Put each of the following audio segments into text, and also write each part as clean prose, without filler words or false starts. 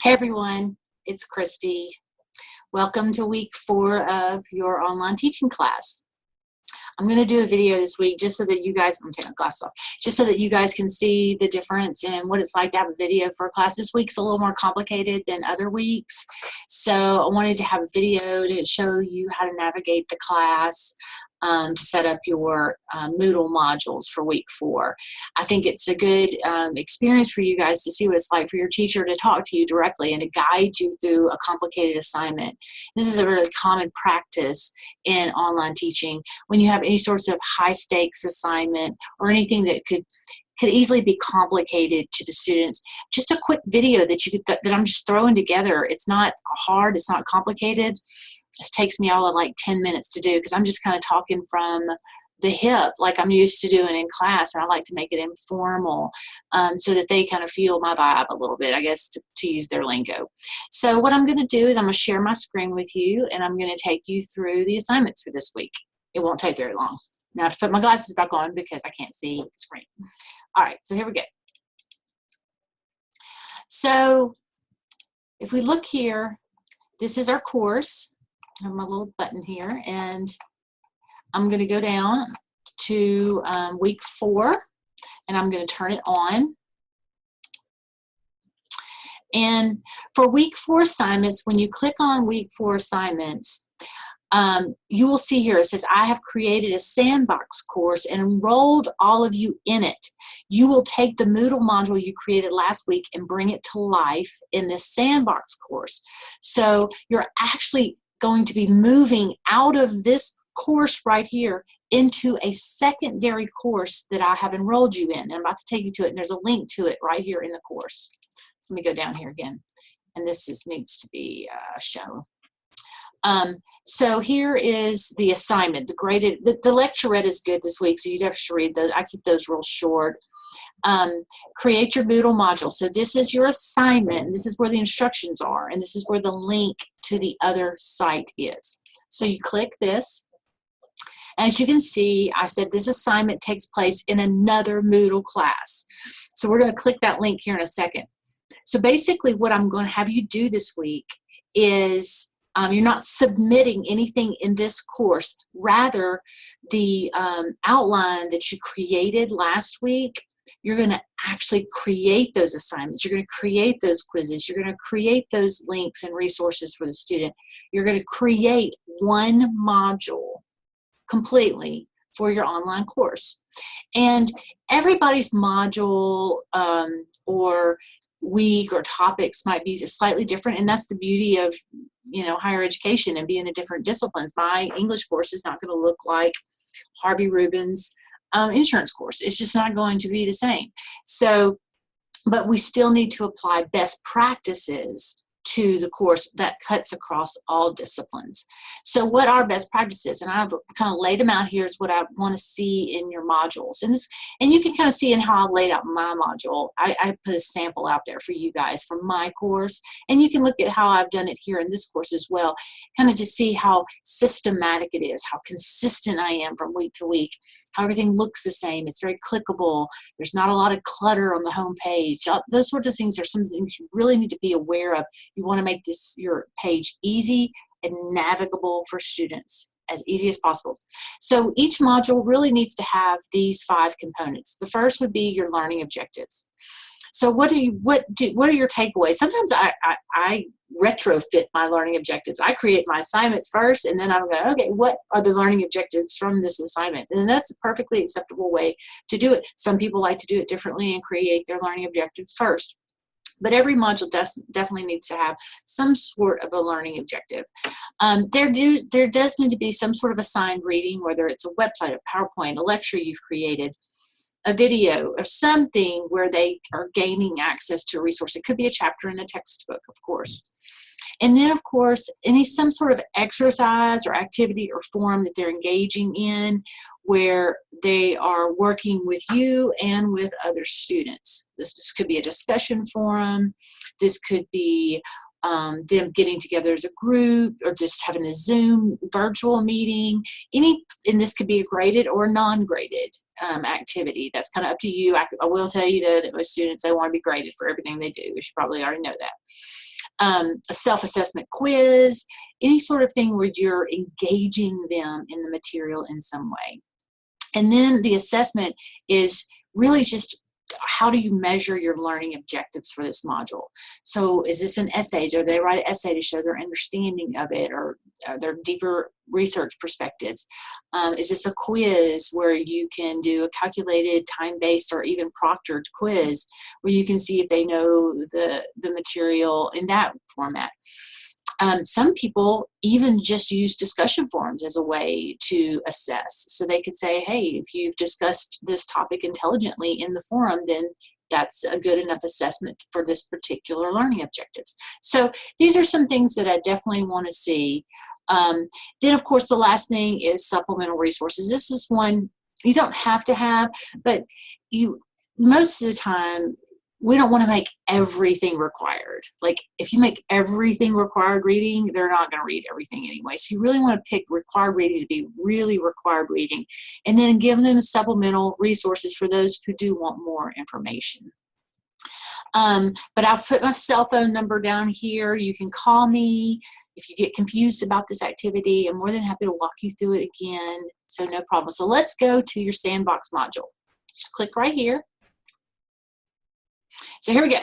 Hey everyone, it's Christy. Welcome to week 4 of your online teaching class. I'm going to do a video this week just so that you guys, I'm taking my glasses off, just so that you guys can see the difference in what it's like to have a video for a class. This week's a little more complicated than other weeks, so I wanted to have a video to show you how to navigate the class, to set up your Moodle modules for week 4. I think it's a good experience for you guys to see what it's like for your teacher to talk to you directly and to guide you through a complicated assignment. This is a really common practice in online teaching when you have any sorts of high stakes assignment or anything that could easily be complicated to the students. Just a quick video that that I'm just throwing together. It's not hard, it's not complicated. This takes me all of like 10 minutes to do because I'm just kind of talking from the hip like I'm used to doing in class, and I like to make it informal so that they kind of feel my vibe a little bit, I guess, to use their lingo. So what I'm going to do is I'm going to share my screen with you, and I'm going to take you through the assignments for this week. It won't take very long. Now I have to put my glasses back on because I can't see the screen. All right, so here we go. So if we look here, this is our course. I have my little button here, and I'm going to go down to week 4, and I'm going to turn it on. And for week 4 assignments, when you click on week 4 assignments, you will see here it says, I have created a sandbox course and enrolled all of you in it. You will take the Moodle module you created last week and bring it to life in this sandbox course. So you're actually going to be moving out of this course right here into a secondary course that I have enrolled you in. And I'm about to take you to it, and there's a link to it right here in the course. So let me go down here again, and this needs to be shown. So here is the assignment, the graded, the lecturette is good this week, so you have to read those. I keep those real short. Create your Moodle module. So this is your assignment, and this is where the instructions are, and this is where the link to the other site is. So you click this. As you can see, I said this assignment takes place in another Moodle class. So we're going to click that link here in a second. So basically what I'm going to have you do this week is you're not submitting anything in this course. Rather, the outline that you created last week, you're going to actually create those assignments. You're going to create those quizzes. You're going to create those links and resources for the student. You're going to create one module completely for your online course. And everybody's module or week or topics might be slightly different, and that's the beauty of higher education and being in different disciplines. My English course is not going to look like Harvey Rubin's insurance course. It's just not going to be the same. So, but we still need to apply best practices to the course that cuts across all disciplines. So what are best practices? And I've kind of laid them out here is what I want to see in your modules. And you can kind of see in how I laid out my module. I put a sample out there for you guys from my course. And you can look at how I've done it here in this course as well, kind of to see how systematic it is, how consistent I am from week to week, how everything looks the same. It's very clickable. There's not a lot of clutter on the home page. Those sorts of things are some things you really need to be aware of. You want to make your page easy and navigable for students, as easy as possible. So each module really needs to have these 5 components. The first would be your learning objectives. So what are your takeaways? Sometimes I retrofit my learning objectives. I create my assignments first, and then I'm going, okay, what are the learning objectives from this assignment? And that's a perfectly acceptable way to do it. Some people like to do it differently and create their learning objectives first. But every module definitely needs to have some sort of a learning objective. There does need to be some sort of assigned reading, whether it's a website, a PowerPoint, a lecture you've created, a video, or something where they are gaining access to a resource. It could be a chapter in a textbook, of course. And then, of course, some sort of exercise or activity or forum that they're engaging in where they are working with you and with other students. This could be a discussion forum. This could be them getting together as a group, or just having a Zoom virtual meeting. And this could be a graded or non-graded activity. That's kind of up to you. I will tell you, though, that most students, they want to be graded for everything they do. You should probably already know that. a self-assessment quiz, any sort of thing where you're engaging them in the material in some way. And then the assessment is really just how do you measure your learning objectives for this module? So is this an essay? Do they write an essay to show their understanding of it or their deeper research perspectives? Is this a quiz where you can do a calculated time-based or even proctored quiz where you can see if they know the material in that format? Some people even just use discussion forums as a way to assess. So they could say, hey, if you've discussed this topic intelligently in the forum, then that's a good enough assessment for this particular learning objectives. So these are some things that I definitely want to see. Then, of course, the last thing is supplemental resources. This is one you don't have to have, but most of the time, we don't want to make everything required. Like if you make everything required reading, they're not going to read everything anyway. So you really want to pick required reading to be really required reading, and then give them supplemental resources for those who do want more information. But I've put my cell phone number down here. You can call me if you get confused about this activity. I'm more than happy to walk you through it again. So no problem. So let's go to your sandbox module. Just click right here. So here we go.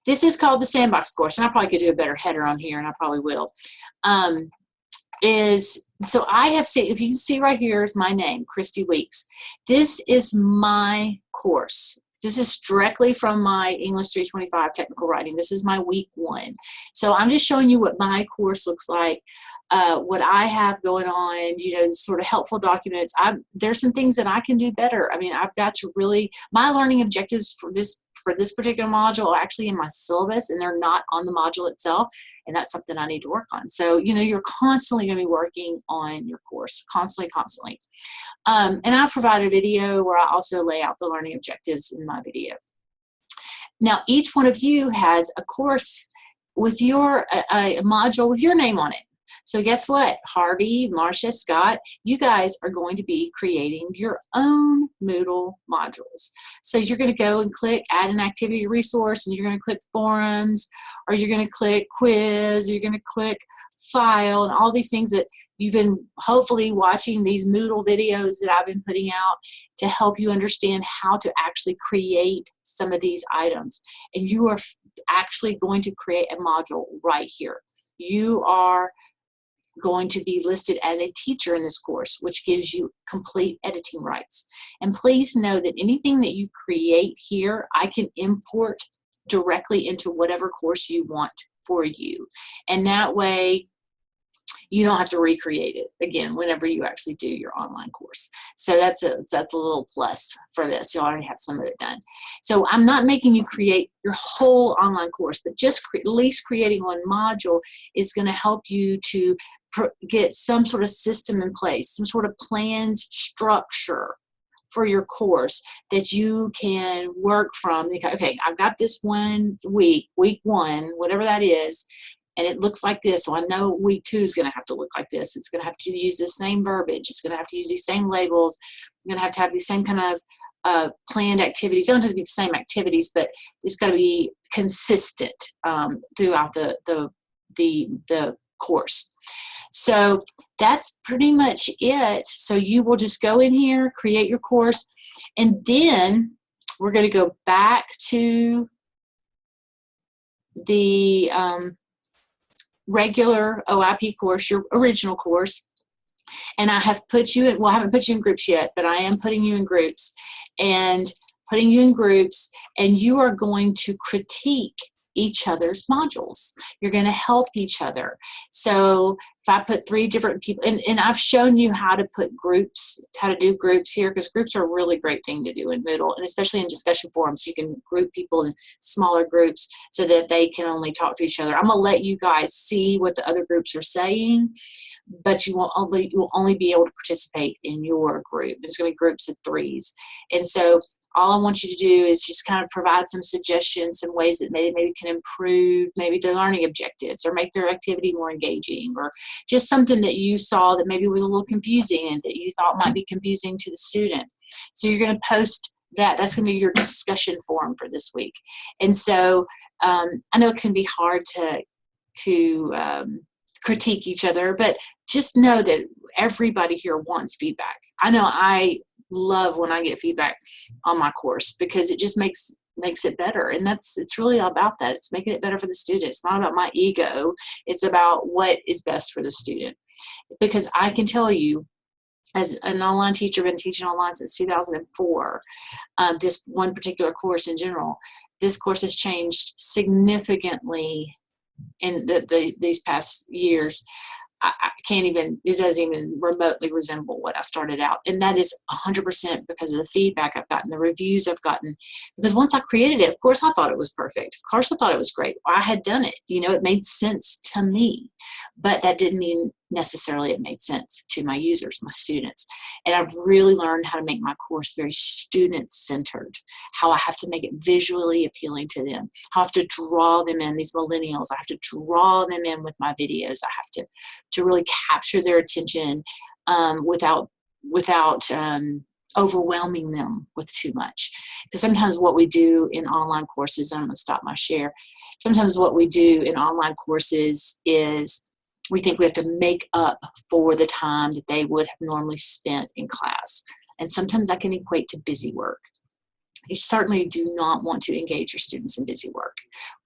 This is called the Sandbox course, and I probably could do a better header on here, and I probably will. So I have seen, if you can see right here is my name, Christy Weeks. This is my course. This is directly from my English 325 technical writing. This is my week 1. So I'm just showing you what my course looks like, what I have going on, you know, sort of helpful documents. There's some things that I can do better. I mean, I've got to really, my learning objectives for this particular module are actually in my syllabus, and they're not on the module itself, and that's something I need to work on. So, you know, you're constantly going to be working on your course, constantly. And I provide a video where I also lay out the learning objectives in my video. Now, each one of you has a course with a module with your name on it. So guess what? Harvey, Marcia, Scott, you guys are going to be creating your own Moodle modules. So you're going to go and click add an activity resource, and you're going to click forums, or you're going to click quiz, or you're going to click file, and all these things that you've been hopefully watching these Moodle videos that I've been putting out to help you understand how to actually create some of these items. And you are actually going to create a module right here. You are going to be listed as a teacher in this course, which gives you complete editing rights. And please know that anything that you create here, I can import directly into whatever course you want for you. And that way, you don't have to recreate it again whenever you actually do your online course. So that's a little plus for this. You already have some of it done. So I'm not making you create your whole online course, but just at least creating one module is going to help you to get some sort of system in place, some sort of planned structure for your course that you can work from. Okay, I've got this one week 1, whatever that is, and it looks like this, so I know week 2 is going to have to look like this. It's going to have to use the same verbiage. It's going to have to use these same labels. You're going to have these same kind of planned activities. They don't have to be the same activities, but it's got to be consistent throughout the course. So that's pretty much it. So you will just go in here, create your course, and then we're going to go back to the regular OIP course, your original course. And I have put you in, well, I haven't put you in groups yet, but I am putting you in groups, and you are going to critique each other's modules. You're going to help each other. So if I put 3 different people, and I've shown you how to put groups, how to do groups here, because groups are a really great thing to do in Moodle, and especially in discussion forums. You can group people in smaller groups so that they can only talk to each other. I'm going to let you guys see what the other groups are saying, but you will only be able to participate in your group. There's going to be groups of 3s. And so all I want you to do is just kind of provide some suggestions, some ways that maybe can improve maybe their learning objectives, or make their activity more engaging, or just something that you saw that maybe was a little confusing and that you thought might be confusing to the student. So you're going to post that. That's going to be your discussion forum for this week. And so I know it can be hard to critique each other, but just know that everybody here wants feedback. I know I love when I get feedback on my course because it just makes it better, and it's really about that. It's making it better for the student. It's not about my ego. It's about what is best for the student, because I can tell you, as an online teacher, been teaching online since 2004, this one particular course in general, this course has changed significantly in these past years. I can't even, it doesn't even remotely resemble what I started out. And that is 100% because of the feedback I've gotten, the reviews I've gotten. Because once I created it, of course, I thought it was perfect. Of course, I thought it was great. I had done it. You know, it made sense to me. But that didn't mean necessarily it made sense to my users, my students. And I've really learned how to make my course very student-centered, how I have to make it visually appealing to them, how I have to draw them in, these millennials. I have to draw them in with my videos. I have to really capture their attention without overwhelming them with too much. Because sometimes what we do in online courses, I'm going to stop my share, sometimes what we do in online courses is we think we have to make up for the time that they would have normally spent in class. And sometimes that can equate to busy work. You certainly do not want to engage your students in busy work.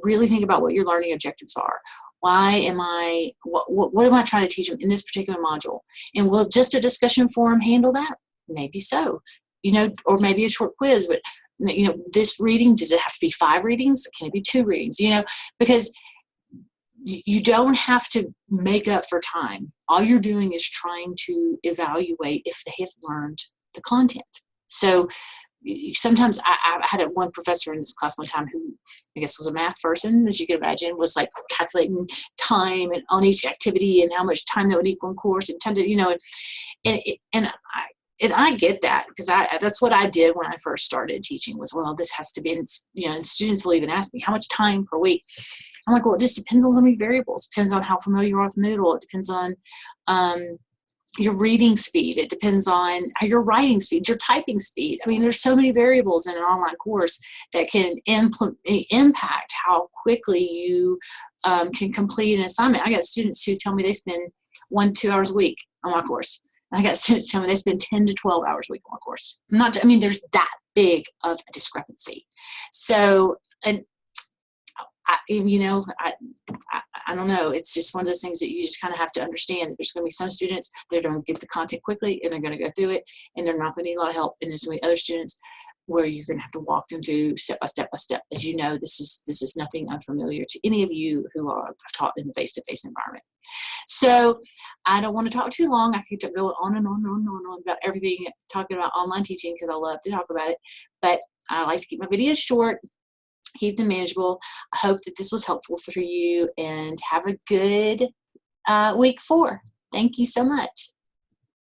Really think about what your learning objectives are. Why am I, what am I trying to teach them in this particular module? And will just a discussion forum handle that? Maybe so, you know, or maybe a short quiz, but you know, this reading, does it have to be 5 readings? Can it be 2 readings? You know, because you don't have to make up for time. All you're doing is trying to evaluate if they have learned the content. So sometimes I had one professor in this class one time who I guess was a math person, as you can imagine, was like calculating time and on each activity and how much time that would equal in course and tended, you know, and I get that, because that's what I did when I first started teaching was, well, this has to be, you know, and students will even ask me, how much time per week? I'm like, well, it just depends on so many variables. It depends on how familiar you are with Moodle. It depends on your reading speed. It depends on your writing speed, your typing speed. I mean, there's so many variables in an online course that can impact how quickly you can complete an assignment. I got students who tell me they spend 1-2 hours a week on my course. I got students tell me they spend 10 to 12 hours a week on my course. I mean, there's that big of a discrepancy. So, and you know, I don't know. It's just one of those things that you just kind of have to understand that there's going to be some students that are going to get the content quickly and they're going to go through it and they're not going to need a lot of help. And there's going to be other students where you're going to have to walk them through step by step by step. As you know, this is nothing unfamiliar to any of you who are taught in the face-to-face environment. So I don't want to talk too long. I could go on and on and on and on about everything, talking about online teaching, because I love to talk about it. But I like to keep my videos short, keep them manageable. I hope that this was helpful for you, and have a good week 4. Thank you so much.